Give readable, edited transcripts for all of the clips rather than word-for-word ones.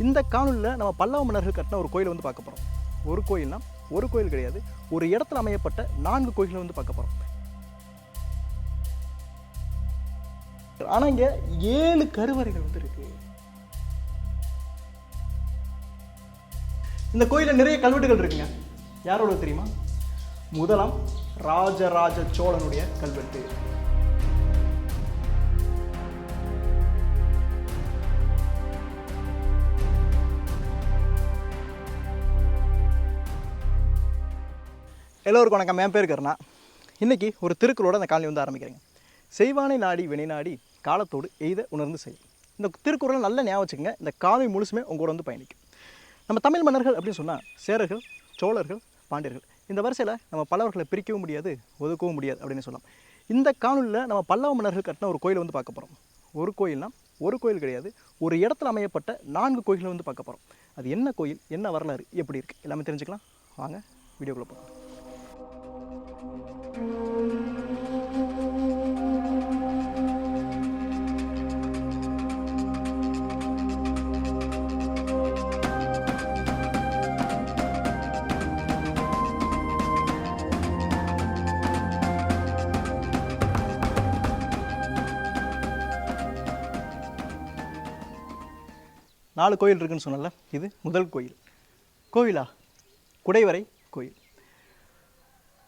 இந்த காணொலியில் நம்ம பல்லவ மன்னர்கள் கட்டின ஒரு கோயிலை வந்து பார்க்க போகிறோம். ஒரு கோயில்னா ஒரு கோயில் கிடையாது, ஒரு இடத்துல அமையப்பட்ட 4 கோயில்களை வந்து பார்க்க போகிறோம். ஆனால் இங்கே 7 கருவறைகள் வந்து இருக்கு. இந்த கோயிலில் நிறைய கல்வெட்டுகள் இருக்குங்க. யாரோட தெரியுமா? முதலாம் ராஜராஜ சோழனுடைய கல்வெட்டு. எல்லோருக்கும் வணக்கம். என் பேர் கருணா. இன்றைக்கி ஒரு திருக்குறளோட அந்த காலனி வந்து ஆரம்பிக்கிறேங்க. செய்வானை நாடி வினை நாடி காலத்தோடு எய்த உணர்ந்து செய். இந்த திருக்குறளை நல்ல ஞாபகம் வச்சுக்கோங்க. இந்த காலனி முழுசுமே உங்களோட வந்து பயணிக்கும். நம்ம தமிழ் மன்னர்கள் அப்படின்னு சொன்னால் சேரர்கள், சோழர்கள், பாண்டியர்கள், இந்த வரிசையில் நம்ம பல்லவர்களை பிரிக்கவும் முடியாது, ஒதுக்கவும் முடியாது அப்படின்னு சொல்லலாம். இந்த காணொலியில் நம்ம பல்லவ மன்னர்கள் கட்டின ஒரு கோயிலை வந்து பார்க்க போகிறோம். ஒரு கோயில்னா ஒரு கோயில் கிடையாது, ஒரு இடத்துல அமையப்பட்ட 4 கோயில்களை வந்து பார்க்க போகிறோம். அது என்ன கோயில், என்ன வரலாறு, எப்படி இருக்குது, எல்லாமே தெரிஞ்சுக்கலாம். வாங்க வீடியோக்குள்ளே போகலாம். நாலு கோயில் இருக்குன்னு சொன்னல, இது முதல் கோயில். கோயிலா? குடைவரை கோயில்.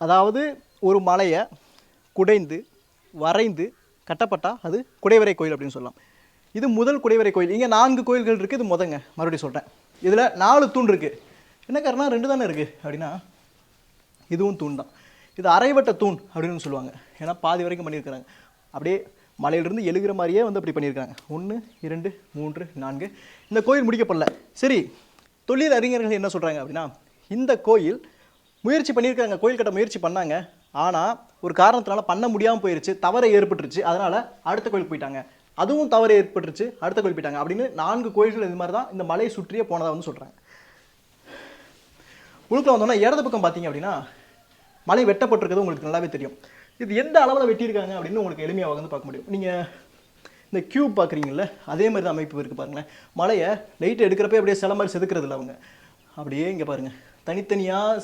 அதாவது ஒரு மலையை குடைந்து வரைந்து கட்டப்பட்டால் அது குடைவரை கோயில் அப்படின்னு சொல்லலாம். இது முதல் குடைவரை கோயில். இங்கே 4 கோயில்கள் இருக்குது. இது முதங்க, மறுபடியும் சொல்கிறேன். இதில் 4 தூண் இருக்குது. என்ன காரணம்? 2 தானே இருக்குது அப்படின்னா, இதுவும் தூண் தான். இது அரைவட்ட தூண் அப்படின்னு சொல்லுவாங்க. ஏன்னா பாதி வரைக்கும் பண்ணியிருக்கிறாங்க. அப்படியே மலையிலிருந்து எழுகிற மாதிரியே வந்து அப்படி பண்ணியிருக்காங்க. 1 2 3 4. இந்த கோயில் முடிக்கப்படல. சரி, தொழில் அறிஞர்கள் என்ன சொல்கிறாங்க அப்படின்னா, இந்த கோயில் முயற்சி பண்ணியிருக்காங்க, கோயில் கட்ட முயற்சி பண்ணாங்க. ஆனால் ஒரு காரணத்தினால பண்ண முடியாமல் போயிடுச்சு, தவறு ஏற்பட்டுருச்சு. அதனால் அடுத்த கோயிலுக்கு போயிட்டாங்க. அதுவும் தவறு ஏற்பட்டுருச்சு, அடுத்த கோயில் போயிட்டாங்க அப்படின்னு 4 கோயில்கள் இது மாதிரி தான் இந்த மலையை சுற்றியே போனதாக வந்து சொல்கிறாங்க. உழுக்கில் வந்தோன்னா இடது பக்கம் பார்த்தீங்க அப்படின்னா மலை வெட்டப்பட்டிருக்கிறது உங்களுக்கு நல்லாவே தெரியும். இது எந்த அளவில் வெட்டியிருக்காங்க அப்படின்னு உங்களுக்கு எளிமையாக வந்து பார்க்க முடியும். நீங்கள் இந்த கியூப் பார்க்குறீங்கள, அதே மாதிரி தான் அமைப்பு இருக்குது பாருங்களேன். மலையை லைட்டை எடுக்கிறப்ப அப்படியே சில மாதிரி செதுக்கிறதில்ல அவங்க. அப்படியே இங்கே பாருங்கள், தனித்தனியாக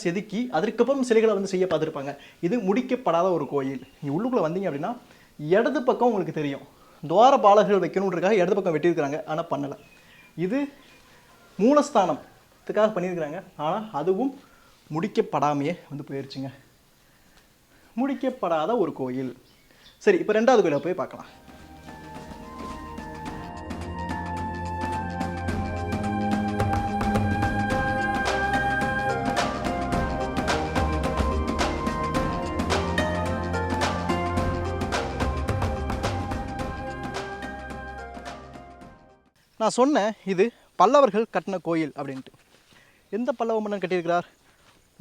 செதுக்கி அதற்கப்புறம் சிலைகளை வந்து செய்ய பார்த்துருப்பாங்க. இது முடிக்கப்படாத ஒரு கோயில். நீங்கள் உள்ளுக்குள்ளே வந்தீங்க அப்படின்னா இடது பக்கம் உங்களுக்கு தெரியும், துவாரபாலகர்கள் வைக்கணுன்றதுக்காக இடது பக்கம் வெட்டியிருக்கிறாங்க, ஆனால் பண்ணலை. இது மூலஸ்தானத்துக்காக பண்ணியிருக்கிறாங்க, ஆனால் அதுவும் முடிக்கப்படாமையே வந்து போயிடுச்சுங்க. முடிக்கப்படாத ஒரு கோயில். சரி, இப்போ 2வது கோயிலை போய் பார்க்கலாம். நான் சொன்னேன் இது பல்லவர்கள் கட்டின கோயில் அப்படின்ட்டு. எந்த பல்லவ மன்னன் கட்டியிருக்கிறார்?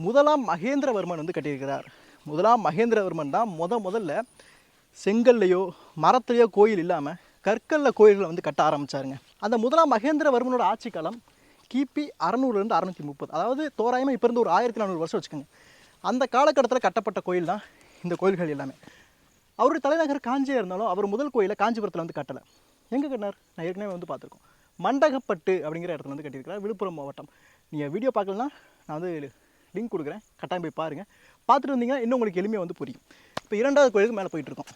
முதலாம் மகேந்திரவர்மன் வந்து கட்டியிருக்கிறார். முதலாம் மகேந்திரவர்மன் தான் முதல்ல செங்கல்லையோ மரத்துலையோ கோயில் இல்லாமல் கற்களில் கோயில்களை வந்து கட்ட ஆரம்பித்தாருங்க. அந்த முதலாம் மகேந்திரவர்மனோட ஆட்சி காலம் கிபி 600 630. அதாவது தோராயமாக இப்போ இருந்து ஒரு 1400 வருஷம் வச்சுக்கோங்க. அந்த காலகட்டத்தில் கட்டப்பட்ட கோயில் தான் இந்த கோயில்கள் எல்லாமே. அவருடைய தலைநகர் காஞ்சியாக இருந்தாலும் அவர் முதல் கோயிலை காஞ்சிபுரத்தில் வந்து கட்டலை. எங்கே கட்டினார்? நான் ஏற்கனவே வந்து பார்த்துருக்கோம். மண்டகப்பட்டு அப்படிங்கிற இடத்துல வந்து கட்டியிருக்கிறார், விழுப்புரம் மாவட்டம். நீங்கள் வீடியோ பார்க்கலன்னா நான் வந்து லிங்க் கொடுக்குறேன், கட்டாயம் போய் பாருங்கள். பார்த்துட்டு வந்தீங்கன்னா இன்னும் உங்களுக்கு எளிமையாக வந்து புரியும். இப்போ 2வது கோயிலுக்கு மேலே போயிட்டுருக்கோம்.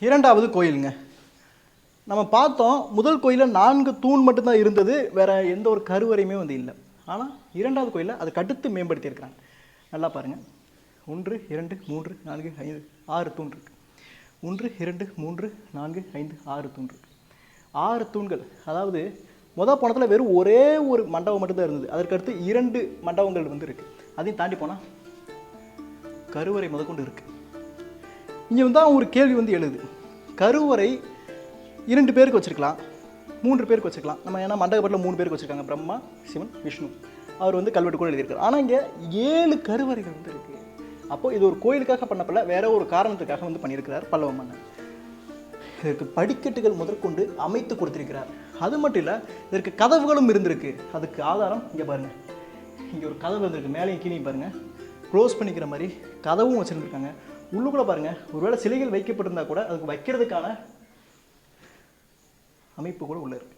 இரண்டாவது கோயிலுங்க. நம்ம பார்த்தோம், முதல் கோயிலில் 4 தூண் மட்டும்தான் இருந்தது, வேறு எந்த ஒரு கருவறையுமே வந்து இல்லை. ஆனால் 2வது கோயிலில் அதை கடுத்து மேம்படுத்தியிருக்கிறாங்க. நல்லா பாருங்கள், 1 2 3 4 5 6 தூண் இருக்குது. 1 2 3 4 5 6 தூண் இருக்குது. 6 தூண்கள். அதாவது போனத்தில் வெறும் ஒரே ஒரு மண்டபம் மட்டும்தான் இருந்தது. அதற்கடுத்து 2 மண்டபங்கள் வந்து இருக்குது. அதையும் தாண்டி போனால் கருவறை முதற்கொண்டு இருக்குது. இங்கே வந்து ஒரு கேள்வி வந்து எழுது. கருவறை 2 பேருக்கு வச்சுருக்கலாம், 3 பேருக்கு வச்சுக்கலாம். நம்ம ஏன்னா மண்டபத்தில் 3 பேருக்கு வச்சுருக்காங்க, பிரம்மா, சிவன், விஷ்ணு. அவர் வந்து கல்வெட்டு கூட எழுதியிருக்காரு. ஆனால் இங்கே 7 கருவறைகள் வந்து இருக்குது. அப்போது இது ஒரு கோயிலுக்காக பண்ணப்பல, வேற ஒரு காரணத்துக்காக வந்து பண்ணியிருக்கிறார் பல்லவ மன்னன். இதற்கு படிக்கட்டுகள் முதற்கொண்டு அமைத்து கொடுத்திருக்கிறார். அது மட்டும் இல்லை, இதற்கு கதவுகளும் இருந்திருக்கு. அதுக்கு ஆதாரம் இங்கே பாருங்கள், இங்கே ஒரு கதவு இருந்திருக்கு, மேலேயும் கீழே பாருங்கள், க்ளோஸ் பண்ணிக்கிற மாதிரி கதவும் வச்சுருந்துருக்காங்க. உள்ளுக்குள்ளே பாருங்கள், ஒருவேளை சிலைகள் வைக்கப்பட்டிருந்தா கூட அதுக்கு வைக்கிறதுக்கான அமைப்பு கூட உள்ளே இருக்குது.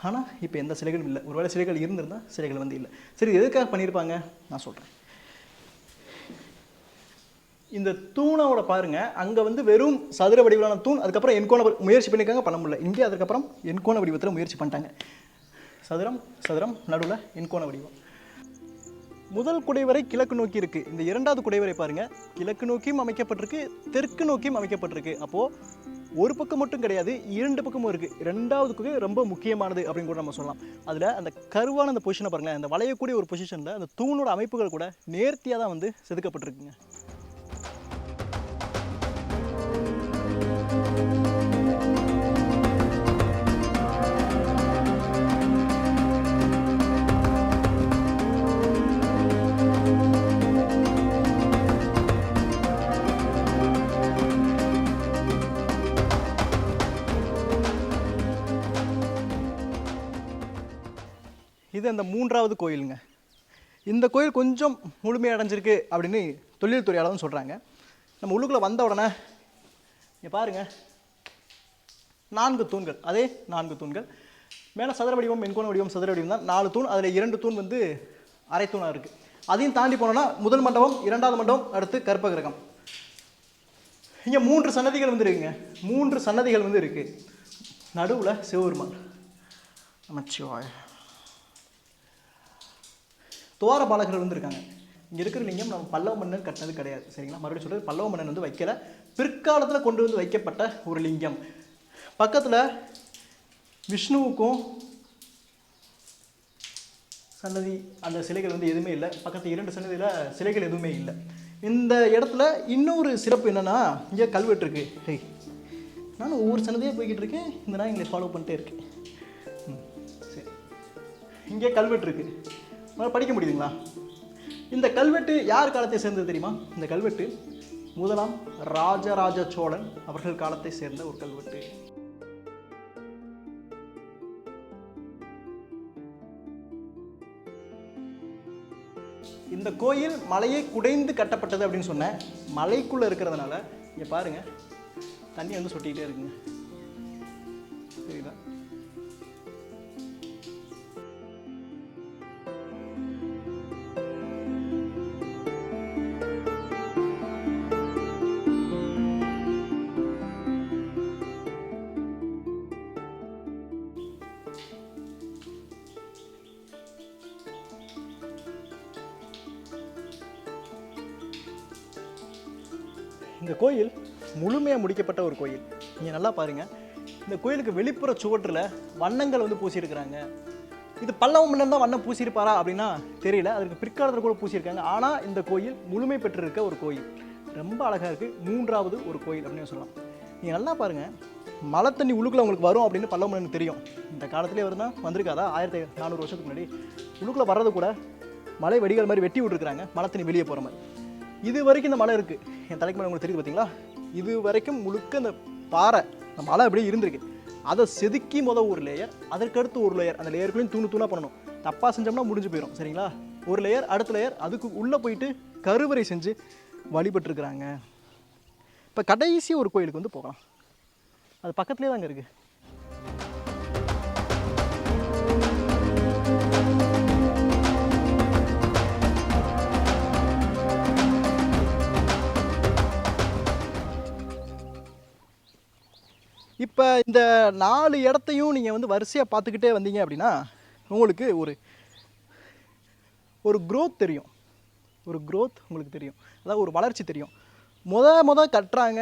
ஆனால் இப்போ எந்த சிலைகளும் இல்லை. ஒருவேளை சிலைகள் இருந்திருந்தால் சிலைகள் வந்து இல்லை. சரி, எதுக்காக பண்ணியிருப்பாங்க நான் சொல்கிறேன். இந்த தூணோட பாருங்கள், அங்கே வந்து வெறும் சதுர வடிவிலான தூண், அதுக்கப்புறம் எண்கோண முயற்சி பண்ணியிருக்காங்க, பண்ண முடியல. இங்கே அதுக்கப்புறம் எண்கோண வடிவத்தில் முயற்சி பண்ணிட்டாங்க. சதுரம் சதுரம், நடுவில் எண்கோண வடிவம். முதல் குடைவரை கிழக்கு நோக்கி இருக்குது. இந்த இரண்டாவது குடைவரை பாருங்கள், கிழக்கு நோக்கியும் அமைக்கப்பட்டிருக்கு, தெற்கு நோக்கியும் அமைக்கப்பட்டிருக்கு. அப்போது ஒரு பக்கம் மட்டும் கிடையாது, 2 பக்கமும் இருக்குது. ரெண்டாவதுக்கு ரொம்ப முக்கியமானது அப்படின்னு கூட நம்ம சொல்லலாம். அதில் அந்த கருவான அந்த பொசிஷனை பாருங்கள், அந்த வளையக்கூடிய ஒரு பொசிஷனில் அந்த தூணோட அமைப்புகள் கூட நேர்த்தியாக தான் வந்து செதுக்கப்பட்டிருக்குங்க. இது அந்த 3வது கோயிலுங்க. இந்த கோயில் கொஞ்சம் முழுமையடைஞ்சிருக்கு அப்படின்னு தொழில் துறையாளர்னு சொல்கிறாங்க. நம்ம உள்ளுக்குள்ளே வந்த உடனே இங்கே பாருங்கள், 4 தூண்கள், அதே 4 தூண்கள். மேலே சதுர வடிவம், எண்கோண வடிவம், சதுர வடிவம் தான் 4 தூண். அதில் 2 தூண் வந்து அரை தூணாக இருக்குது. அதையும் தாண்டி போனோன்னா முதல் மண்டபம், 2வது மண்டபம், அடுத்து கற்பகிரகம். இங்கே 3 சன்னதிகள் வந்து இருக்குங்க. 3 சன்னதிகள் வந்து இருக்குது. நடுவில் சிவபெருமான் நமச்சிவாய. துவார பாலகர்கள் வந்து இருக்காங்க. இங்கே இருக்கிற லிங்கம் நம்ம பல்லவ மன்னன் கட்டினது கிடையாது, சரிங்களா? மறுபடியும் சொல்கிறது, பல்லவ மன்னன் வந்து வைக்கல, பிற்காலத்தில் கொண்டு வந்து வைக்கப்பட்ட ஒரு லிங்கம். பக்கத்தில் விஷ்ணுவுக்கும் சன்னதி, அந்த சிலைகள் வந்து எதுவுமே இல்லை. பக்கத்து 2 சன்னதியில் சிலைகள் எதுவுமே இல்லை. இந்த இடத்துல இன்னொரு சிறப்பு என்னென்னா, இங்கே கல்வெட்டு இருக்குது. ஹேய், நானும் ஒவ்வொரு சன்னதியாக போய்கிட்டு இருக்கேன், இந்த நான் எங்களை ஃபாலோ பண்ணிட்டே இருக்கேன். சரி, இங்கே கல்வெட்டு இருக்குது, படிக்க முடியுதுங்களா? இந்த கல்வெட்டு யார் காலத்தை சேர்ந்தது தெரியுமா? இந்த கல்வெட்டு முதலாம் ராஜராஜ சோழன் அவர்கள் காலத்தை சேர்ந்த ஒரு கல்வெட்டு. இந்த கோயில் மலையை குடைந்து கட்டப்பட்டது அப்படின்னு சொன்னேன். மலைக்குள்ளே இருக்கிறதுனால இங்கே பாருங்கள், தண்ணி வந்து சொட்டிக்கிட்டே இருக்குங்க, சரிங்களா? இந்த கோயில் முழுமையாக முடிக்கப்பட்ட ஒரு கோயில். நீங்கள் நல்லா பாருங்கள், இந்த கோயிலுக்கு வெளிப்புற சுவற்றில் வண்ணங்கள் வந்து பூசியிருக்கிறாங்க. இது பல்லவ மன்னன் தான் வண்ணம் பூசியிருப்பாரா அப்படின்னா தெரியல, அதுக்கு பிற்காலத்தில் கூட பூசியிருக்காங்க. ஆனால் இந்த கோயில் முழுமை பெற்றிருக்க ஒரு கோயில், ரொம்ப அழகாக இருக்குது. 3வது ஒரு கோயில் அப்படின்னு சொல்லலாம். நீங்கள் நல்லா பாருங்கள், மழை தண்ணி உள்ளுக்குள்ளே உங்களுக்கு வரும் அப்படின்னு பல்லவ மன்னனுக்கு தெரியும். இந்த காலத்திலே வருதுன்னா வந்திருக்காதா? 1400 வருஷத்துக்கு முன்னாடி உள்ளுக்குள்ளே வர்றது கூட மலை வடிகள் மாதிரி வெட்டி விட்டுருக்குறாங்க, மழை தண்ணி வெளியே போகிற மாதிரி. இது வரைக்கும் இந்த மலை இருக்குது, என் தலைக்கு மேலே உங்களுக்கு தெரியுது பார்த்தீங்களா? இது வரைக்கும் முழுக்க இந்த பாறை, அந்த மலை அப்படியே இருந்திருக்கு. அதை செதுக்கி ஒரு லேயர், அதற்கடுத்து ஒரு லேயர், அந்த லேயருக்குள்ளேயும் தூணாக பண்ணணும். தப்பாக செஞ்சோம்னா முடிஞ்சு போயிடும், சரிங்களா? ஒரு லேயர், அடுத்த லேயர், அதுக்கு உள்ளே போயிட்டு கருவறை செஞ்சு வழிபட்டுருக்குறாங்க. இப்போ கடைசி ஒரு கோயிலுக்கு வந்து போகலாம், அது பக்கத்துலேயே தாங்க இருக்குது. இப்போ இந்த 4 இடத்தையும் நீங்கள் வந்து வரிசையாக பார்த்துக்கிட்டே வந்தீங்க அப்படின்னா உங்களுக்கு ஒரு க்ரோத் தெரியும், ஒரு க்ரோத் உங்களுக்கு தெரியும், அதாவது ஒரு வளர்ச்சி தெரியும். முத கட்டுறாங்க,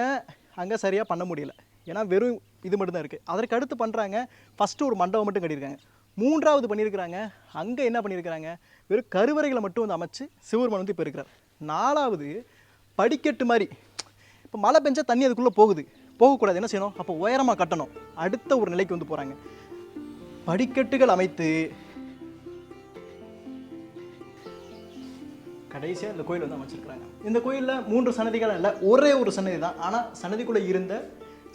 அங்கே சரியாக பண்ண முடியல, ஏன்னா வெறும் இது மட்டும்தான் இருக்குது. அதற்கு அடுத்து பண்ணுறாங்க, ஃபஸ்ட்டு ஒரு மண்டபம் மட்டும் கட்டியிருக்காங்க. 3வது பண்ணியிருக்கிறாங்க, அங்கே என்ன பண்ணியிருக்கிறாங்க, வெறும் கருவறைகளை மட்டும் வந்து அமைச்சு சிவபெருமான் வந்து இப்போ இருக்கிறார். 4வது படிக்கட்டு மாதிரி, இப்போ மழை பெஞ்சா தண்ணி அதுக்குள்ளே போகக்கூடாது, என்ன செய்யணும், அப்போ உயரமாக கட்டணும். அடுத்த ஒரு நிலைக்கு வந்து போகிறாங்க, படிக்கட்டுகள் அமைத்து கடைசியாக இந்த கோயில் வந்து அமைச்சிருக்கிறாங்க. இந்த கோயிலில் 3 சன்னதிகள் இல்லை, ஒரே ஒரு சன்னதி தான். ஆனால் சன்னதிக்குள்ளே இருந்த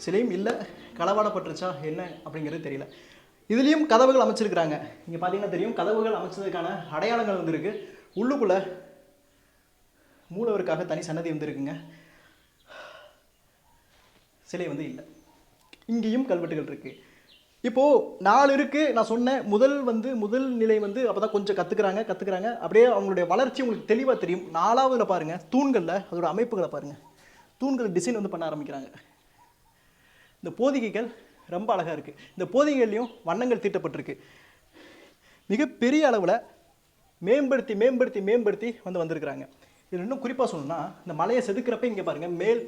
சிலையும் இல்லை, களவாடப்பட்டுருச்சா என்ன அப்படிங்கிறது தெரியல. இதுலேயும் கதவுகள் அமைச்சிருக்கிறாங்க. இங்கே பார்த்தீங்கன்னா தெரியும், கதவுகள் அமைச்சதுக்கான அடையாளங்கள் வந்து இருக்குது. உள்ளுக்குள்ளே மூலவருக்காக தனி சன்னதி வந்து இருக்குங்க, சிலை வந்து இல்லை. இங்கேயும் கல்வெட்டுகள் இருக்குது. இப்போது 4 இருக்குது. நான் சொன்னேன் முதல் நிலை வந்து அப்போ தான் கொஞ்சம் கற்றுக்குறாங்க. அப்படியே அவங்களுடைய வளர்ச்சி உங்களுக்கு தெளிவாக தெரியும். 4ஆவதுல பாருங்கள், தூண்களில் அதோட அமைப்புகளை பாருங்கள், தூண்கள் டிசைன் வந்து பண்ண ஆரம்பிக்கிறாங்க. இந்த போதிகைகள் ரொம்ப அழகாக இருக்குது. இந்த போதிகைகள்லையும் வண்ணங்கள் தீட்டப்பட்டிருக்கு. மிகப்பெரிய அளவில் மேம்படுத்தி வந்திருக்கிறாங்க. இதில் இன்னும் குறிப்பாக சொல்லணும்னா, இந்த மலையை செதுக்கிறப்ப இங்கே பாருங்கள், மேல்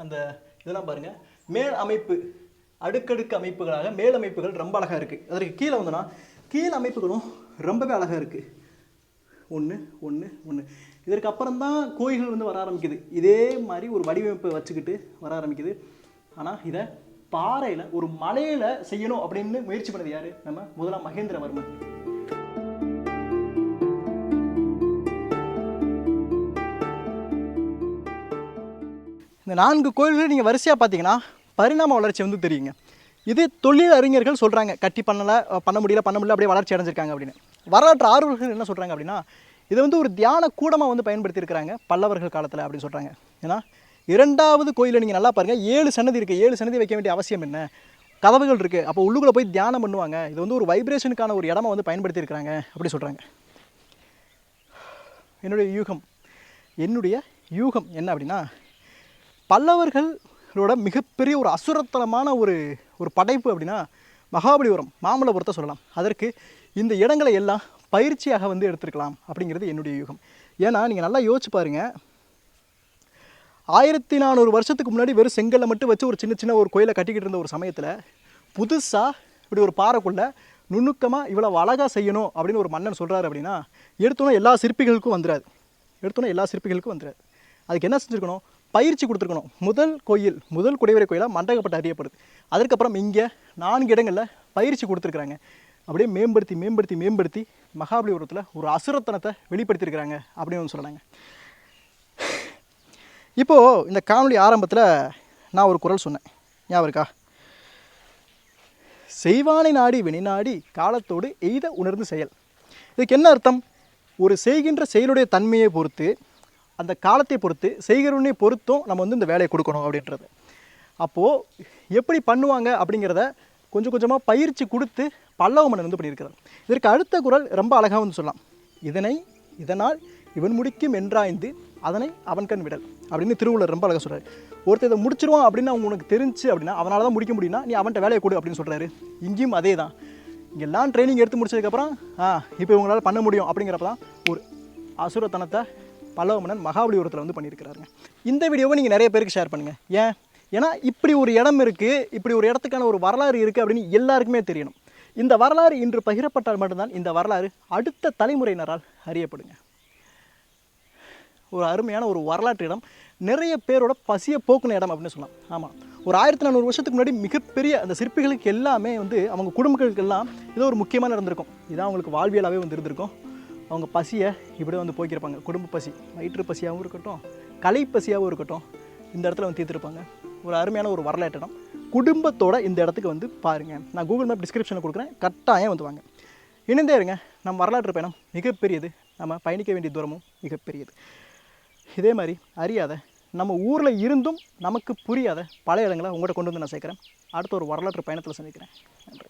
அந்த இதெல்லாம் பாருங்கள், மேல் அமைப்பு அடுக்கடுக்கு அமைப்புகளாக மேல் அமைப்புகள் ரொம்ப அழகாக இருக்குது. அதற்கு கீழே வந்தோன்னா கீழ் அமைப்புகளும் ரொம்பவே அழகாக இருக்குது. ஒன்று இதற்கு அப்புறம் தான் கோயில்கள் வந்து வர ஆரம்பிக்குது. இதே மாதிரி ஒரு வடிவமைப்பை வச்சுக்கிட்டு வர ஆரம்பிக்குது. ஆனால் இதை பாறையில் ஒரு மலையில் செய்யணும் அப்படின்னு முயற்சி பண்ணது யார்? நம்ம முதலாம் மகேந்திரவர்மன். இந்த 4 கோயில்கள் நீங்கள் வரிசையாக பார்த்தீங்கன்னா பரிணாம வளர்ச்சி வந்து தெரியுங்க. இது தொழில் அறிஞர்கள் சொல்கிறாங்க, கட்டி பண்ண முடியல அப்படியே வளர்ச்சி அடைஞ்சிருக்காங்க அப்படின்னு. வரலாற்று ஆர்வலர்கள் என்ன சொல்கிறாங்க அப்படின்னா, இதை வந்து ஒரு தியான கூடமாக வந்து பயன்படுத்தியிருக்கிறாங்க பல்லவர்கள் காலத்தில் அப்படின்னு சொல்கிறாங்க. ஏன்னா 2வது கோயிலில் நீங்கள் நல்லா பாருங்கள், 7 சன்னதி இருக்குது. 7 சன்னதி வைக்க வேண்டிய அவசியம் என்ன? கதவுகள் இருக்குது. அப்போ உள்ளுக்குள்ளே போய் தியானம் பண்ணுவாங்க. இது வந்து ஒரு வைப்ரேஷனுக்கான ஒரு இடமா வந்து பயன்படுத்தியிருக்கிறாங்க அப்படி சொல்கிறாங்க. என்னுடைய யூகம் என்ன அப்படின்னா, பல்லவர்களோட மிகப்பெரிய ஒரு அசுரத்தனமான ஒரு படைப்பு அப்படின்னா மகாபலிபுரம், மாமல்லபுரத்தை சொல்லலாம். அதற்கு இந்த இடங்களை எல்லாம் பயிற்சியாக வந்து எடுத்துருக்கலாம் அப்படிங்கிறது என்னுடைய யூகம். ஏன்னா நீங்கள் நல்லா யோசிச்சு பாருங்கள், 1400 வருஷத்துக்கு முன்னாடி வெறும் செங்கல்லை மட்டும் வச்சு ஒரு சின்ன ஒரு கோயிலை கட்டிக்கிட்டு இருந்த ஒரு சமயத்தில் புதுசாக இப்படி ஒரு பாறைக்குள்ளே நுணுக்கமாக இவ்வளோ அழகாக செய்யணும் அப்படின்னு ஒரு மன்னன் சொல்கிறாரு அப்படின்னா, எடுத்தோன்னே எல்லா சிற்பிகளுக்கும் வந்துடாது. அதுக்கு என்ன செஞ்சுருக்கணும்? பயிற்சி கொடுத்துருக்கணும். முதல் குடைவரை கோயிலாக மண்டகப்பட்டு அறியப்படுது. அதுக்கப்புறம் இங்கே 4 இடங்களில் பயிற்சி கொடுத்துருக்குறாங்க. அப்படியே மேம்படுத்தி மகாபலிபுரத்தில் ஒரு அசுரத்தனத்தை வெளிப்படுத்தியிருக்கிறாங்க அப்படின்னு வந்து சொல்லலாங்க. இப்போது இந்த காணொலி ஆரம்பத்தில் நான் ஒரு குறள் சொன்னேன், ஞாபகம் இருக்கா? செய்வானை நாடி வினைநாடி காலத்தோடு எய்த உணர்ந்து செயல். இதுக்கு என்ன அர்த்தம்? ஒரு செய்கின்ற செயலுடைய தன்மையை பொறுத்து, அந்த காலத்தை பொறுத்து, செய்கிறவனை பொறுத்தும் நம்ம வந்து இந்த வேலையை கொடுக்கணும் அப்படின்றது. அப்போது எப்படி பண்ணுவாங்க அப்படிங்கிறத கொஞ்சம் கொஞ்சமாக பயிற்சி கொடுத்து பல்லவ மன்னன் வந்து பண்ணியிருக்கிறார். இதற்கு அடுத்த குறள் ரொம்ப அழகாக வந்து சொல்லலாம். இதனால் இவன் முடிக்கும் என்றாய்ந்து அதனை அவன் கண் விடல் அப்படின்னு திருவள்ளுவர் ரொம்ப அழகாக சொல்கிறார். ஒருத்தர் இதை முடிச்சிருவான் அப்படின்னு அவங்க உனக்கு தெரிஞ்சு அப்படின்னா, அவனால் தான் முடிக்க முடியும்னா நீ அவன்கிட்ட வேலையை கொடு அப்படின்னு சொல்கிறாரு. இங்கேயும் அதே தான். இங்கெல்லாம் ட்ரைனிங் எடுத்து முடிச்சதுக்கப்புறம் இப்போ இவங்களால் பண்ண முடியும் அப்படிங்கிறப்ப தான் ஒரு அசுரத்தனத்தை பல்லவ மன்னன் மகாபலிபுரத்தில் வந்து பண்ணியிருக்கிறாருங்க. இந்த வீடியோவை நீங்கள் நிறைய பேருக்கு ஷேர் பண்ணுங்கள். ஏன்னா இப்படி ஒரு இடம் இருக்குது, இப்படி ஒரு இடத்துக்கான ஒரு வரலாறு இருக்குது அப்படின்னு எல்லாருக்குமே தெரியணும். இந்த வரலாறு இன்று பகிரப்பட்டால் மட்டும்தான் இந்த வரலாறு அடுத்த தலைமுறையினரால் அறியப்படுங்க. ஒரு அருமையான ஒரு வரலாற்று இடம், நிறைய பேரோட பசியை போக்குன இடம் அப்படின்னு சொல்லலாம். ஆமாம், ஒரு 1400 வருஷத்துக்கு முன்னாடி மிகப்பெரிய அந்த சிற்பிகளுக்கு எல்லாமே வந்து அவங்க குடும்பங்களுக்கெல்லாம் ஏதோ ஒரு முக்கியமான இருந்திருக்கும். இதான் அவங்களுக்கு வாழ்வியலாகவே வந்து இருந்திருக்கும். அவங்க பசியை இப்படி வந்து போக்கியிருப்பாங்க. குடும்ப பசி, வயிற்று பசியாகவும் இருக்கட்டும், கலை பசியாகவும் இருக்கட்டும், இந்த இடத்துல வந்து தீர்த்துருப்பாங்க. ஒரு அருமையான ஒரு வரலாற்று இடம். குடும்பத்தோட இந்த இடத்துக்கு வந்து பாருங்கள். நான் கூகுள் மேப் டிஸ்கிரிப்ஷனில் கொடுக்குறேன், கட்டாயம் வந்து வாங்க. இணைந்தே இருங்க. நம்ம வரலாற்று பயணம் மிகப்பெரியது, நம்ம பயணிக்க வேண்டிய தூரமும் மிகப்பெரியது. இதே மாதிரி அறியாத, நம்ம ஊரில் இருந்தும் நமக்கு புரியாத பல இடங்களை உங்கள்கிட்ட கொண்டு வந்து நான் சேர்க்குறேன். அடுத்த ஒரு வரலாற்று பயணத்தில் சந்திக்கிறேன். நன்றி.